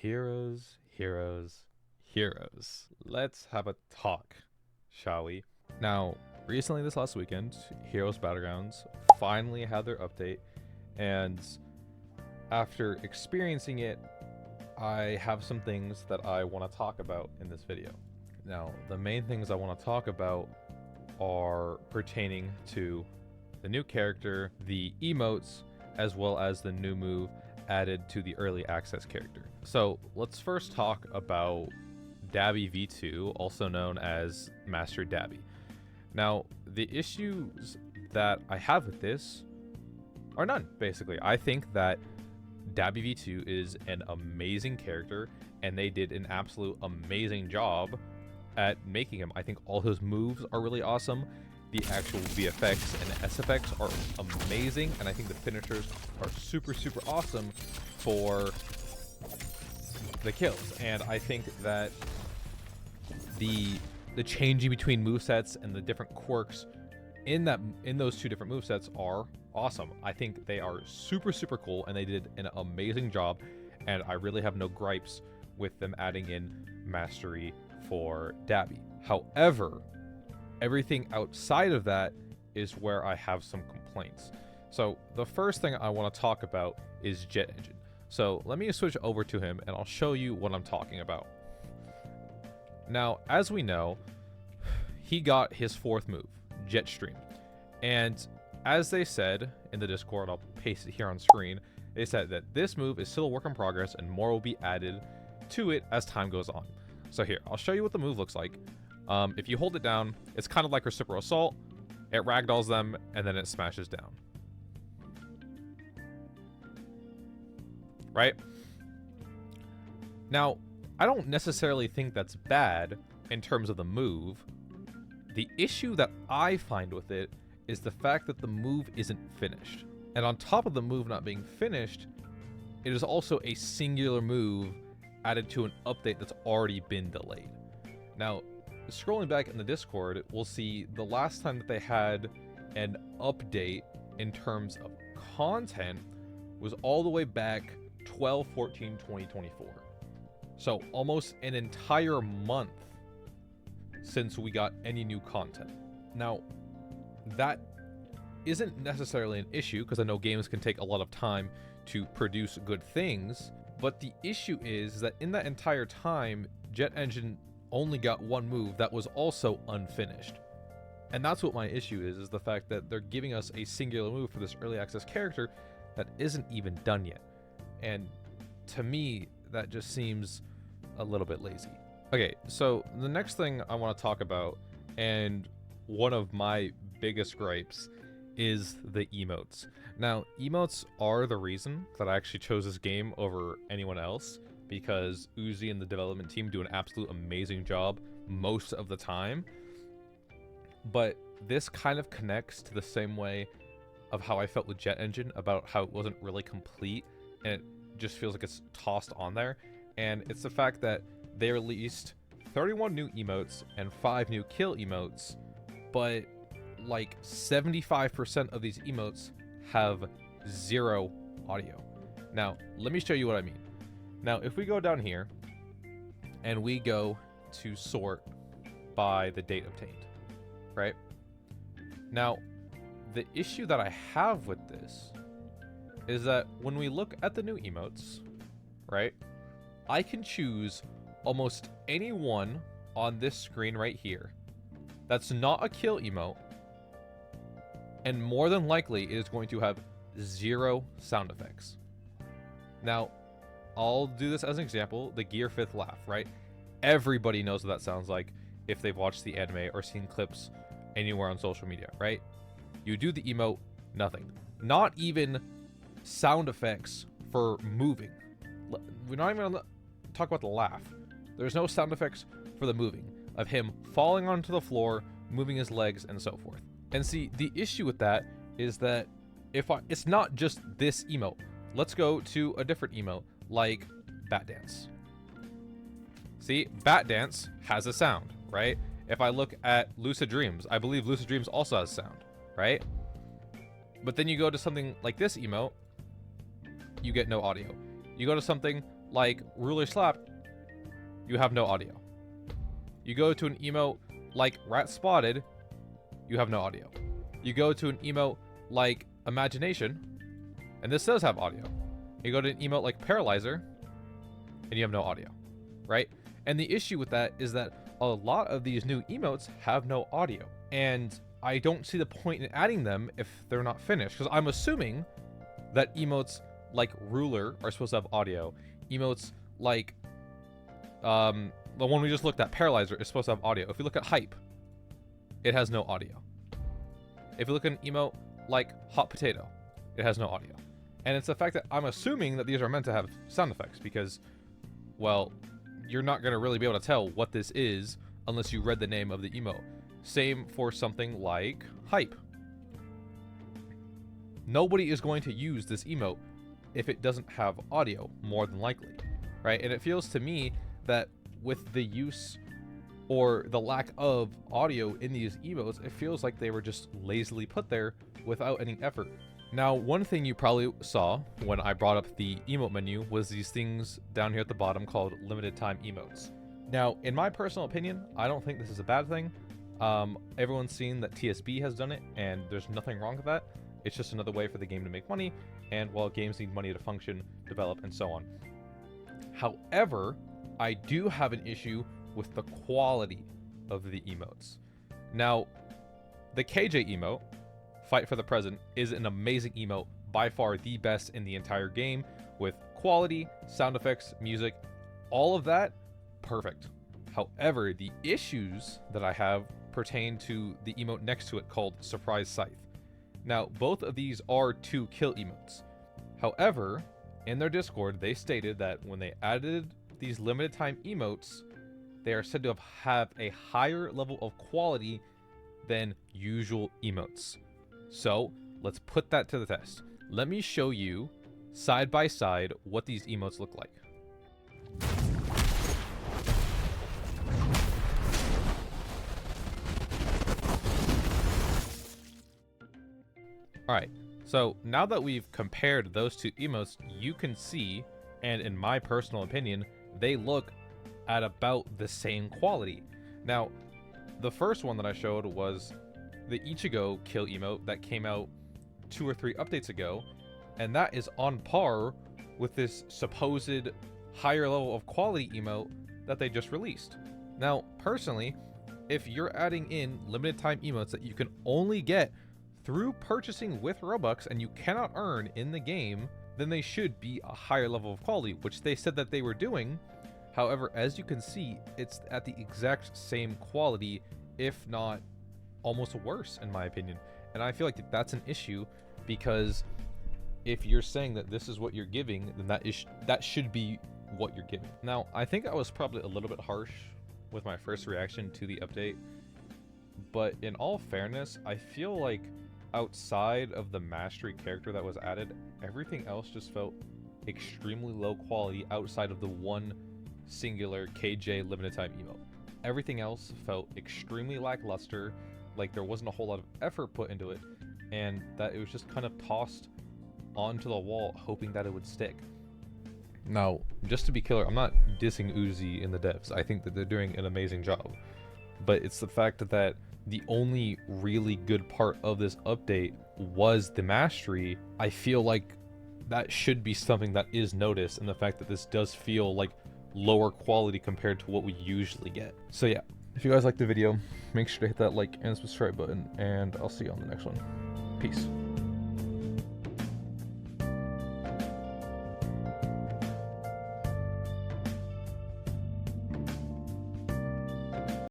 Heroes, heroes, heroes. Let's have a talk, shall we? Now, recently this last weekend, Heroes Battlegrounds finally had their update, and after experiencing it, I have some things that I want to talk about in this video. Now, the main things I want to talk about are pertaining to the new character, the emotes, as well as the new move added to the early access character. So let's first talk about Dabby V2, also known as Master Dabby. Now, the issues that I have with this are none, basically. I think that Dabby V2 is an amazing character, and they did an absolute amazing job at making him. I think all his moves are really awesome. The actual VFX and SFX are amazing, and I think the finishers are super awesome for the kills. And I think that the changing between movesets and the different quirks in those two different movesets are awesome. I think they are super cool, and they did an amazing job, and I really have no gripes with them adding in mastery for Dabby. However, everything outside of that is where I have some complaints. So the first thing I want to talk about is Jet Engine. So let me switch over to him and I'll show you what I'm talking about. Now, as we know, he got his fourth move, Jet Stream. And as they said in the Discord, I'll paste it here on screen, they said that this move is still a work in progress and more will be added to it as time goes on. So here, I'll show you what the move looks like. If you hold it down, it's kind of like Reciprocal Assault. It ragdolls them, and then it smashes down. Right? Now, I don't necessarily think that's bad in terms of the move. The issue that I find with it is the fact that the move isn't finished. And on top of the move not being finished, it is also a singular move added to an update that's already been delayed. Now, scrolling back in the Discord, we'll see the last time that they had an update in terms of content was all the way back 12/14/2024. So almost an entire month since we got any new content. Now, that isn't necessarily an issue because I know games can take a lot of time to produce good things, but the issue is that in that entire time, Jet Engine only got one move that was also unfinished. And that's what my issue is the fact that they're giving us a singular move for this early access character that isn't even done yet. And to me, that just seems a little bit lazy. Okay, so the next thing I want to talk about, and one of my biggest gripes, is the emotes. Now, emotes are the reason that I actually chose this game over anyone else, because Uzi and the development team do an absolute amazing job most of the time. But this kind of connects to the same way of how I felt with Jet Engine about how it wasn't really complete and it just feels like it's tossed on there. And it's the fact that they released 31 new emotes and 5 new kill emotes, but like 75% of these emotes have 0 audio. Now, let me show you what I mean. Now, if we go down here and we go to sort by the date obtained, right? Now, the issue that I have with this is that when we look at the new emotes, right, I can choose almost any one on this screen right here that's not a kill emote, and more than likely it is going to have 0 sound effects. Now, I'll do this as an example, the Gear 5th laugh, right? Everybody knows what that sounds like if they've watched the anime or seen clips anywhere on social media, right? You do the emote, nothing. Not even sound effects for moving. We're not even gonna talk about the laugh. There's no sound effects for the moving of him falling onto the floor, moving his legs, and so forth. And see, the issue with that is that it's not just this emote. Let's go to a different emote, like Bat Dance. See, Bat Dance has a sound, right? If I look at Lucid Dreams, I believe Lucid Dreams also has sound, right? But then you go to something like this emote, you get no audio. You go to something like ruler slap, you have no audio. You go to an emote like rat spotted, you have no audio. You go to an emote like imagination, and this does have audio. You go to an emote like paralyzer, and you have no audio, right? And the issue with that is that a lot of these new emotes have no audio, and I don't see the point in adding them if they're not finished, because I'm assuming that emotes like ruler are supposed to have audio. Emotes like the one we just looked at, paralyzer, is supposed to have audio. If you look at hype, it has no audio. If you look at an emote like hot potato, it has no audio. And it's the fact that I'm assuming that these are meant to have sound effects because, well, you're not going to really be able to tell what this is unless you read the name of the emote. Same for something like hype. Nobody is going to use this emote if it doesn't have audio, more than likely, right? And it feels to me that with the use or the lack of audio in these emotes, it feels like they were just lazily put there without any effort. Now, one thing you probably saw when I brought up the emote menu was these things down here at the bottom called limited time emotes. Now, in my personal opinion, I don't think this is a bad thing. Everyone's seen that TSB has done it, and there's nothing wrong with that. It's just another way for the game to make money, and well, games need money to function, develop, and so on. However, I do have an issue with the quality of the emotes. Now, the KJ emote, Fight for the Present, is an amazing emote, by far the best in the entire game, with quality, sound effects, music, all of that, perfect. However, the issues that I have pertain to the emote next to it called Surprise Scythe. Now, both of these are 2 kill emotes. However, in their Discord, they stated that when they added these limited time emotes, they are said to have a higher level of quality than usual emotes. So let's put that to the test. Let me show you side by side what these emotes look like. Alright, so now that we've compared those 2 emotes, you can see, and in my personal opinion, they look at about the same quality. Now, the first one that I showed was the Ichigo kill emote that came out 2 or 3 updates ago, and that is on par with this supposed higher level of quality emote that they just released. Now, personally, if you're adding in limited time emotes that you can only get through purchasing with Robux and you cannot earn in the game, then they should be a higher level of quality, which they said that they were doing. However, as you can see, it's at the exact same quality, if not almost worse, in my opinion. And I feel like that's an issue, because if you're saying that this is what you're giving, then that should be what you're giving. Now, I think I was probably a little bit harsh with my first reaction to the update, but in all fairness, I feel like outside of the mastery character that was added, everything else just felt extremely low quality outside of the one singular KJ limited time emote. Everything else felt extremely lackluster, like there wasn't a whole lot of effort put into it, and that it was just kind of tossed onto the wall hoping that it would stick. Now, just to be clear, I'm not dissing Uzi and the devs. I think that they're doing an amazing job, but it's the fact that the only really good part of this update was the mastery. I feel like that should be something that is noticed, and the fact that this does feel like lower quality compared to what we usually get. So yeah, if you guys liked the video, make sure to hit that like and subscribe button, and I'll see you on the next one. Peace.